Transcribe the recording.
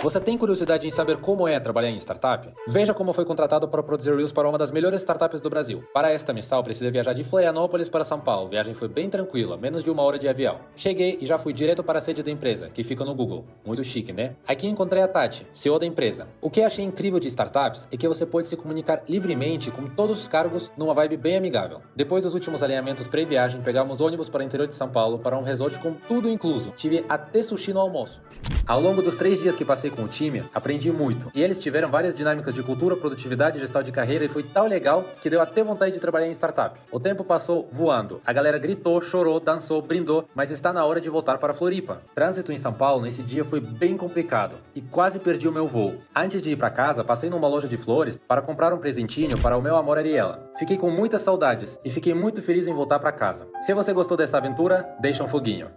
Você tem curiosidade em saber como é trabalhar em startup? Veja como foi contratado para produzir Reels para uma das melhores startups do Brasil. Para esta missão, precisei viajar de Florianópolis para São Paulo. A viagem foi bem tranquila, menos de 1 hora de avião. Cheguei e já fui direto para a sede da empresa, que fica no Google. Muito chique, né? Aqui encontrei a Tati, CEO da empresa. O que achei incrível de startups é que você pode se comunicar livremente com todos os cargos numa vibe bem amigável. Depois dos últimos alinhamentos pré-viagem, pegamos ônibus para o interior de São Paulo para um resort com tudo incluso. Tive até sushi no almoço. Ao longo dos 3 dias que passei com o time, aprendi muito. E eles tiveram várias dinâmicas de cultura, produtividade e gestão de carreira e foi tão legal que deu até vontade de trabalhar em startup. O tempo passou voando. A galera gritou, chorou, dançou, brindou, mas está na hora de voltar para Floripa. Trânsito em São Paulo nesse dia foi bem complicado e quase perdi o meu voo. Antes de ir para casa, passei numa loja de flores para comprar um presentinho para o meu amor Ariela. Fiquei com muitas saudades e fiquei muito feliz em voltar para casa. Se você gostou dessa aventura, deixa um foguinho.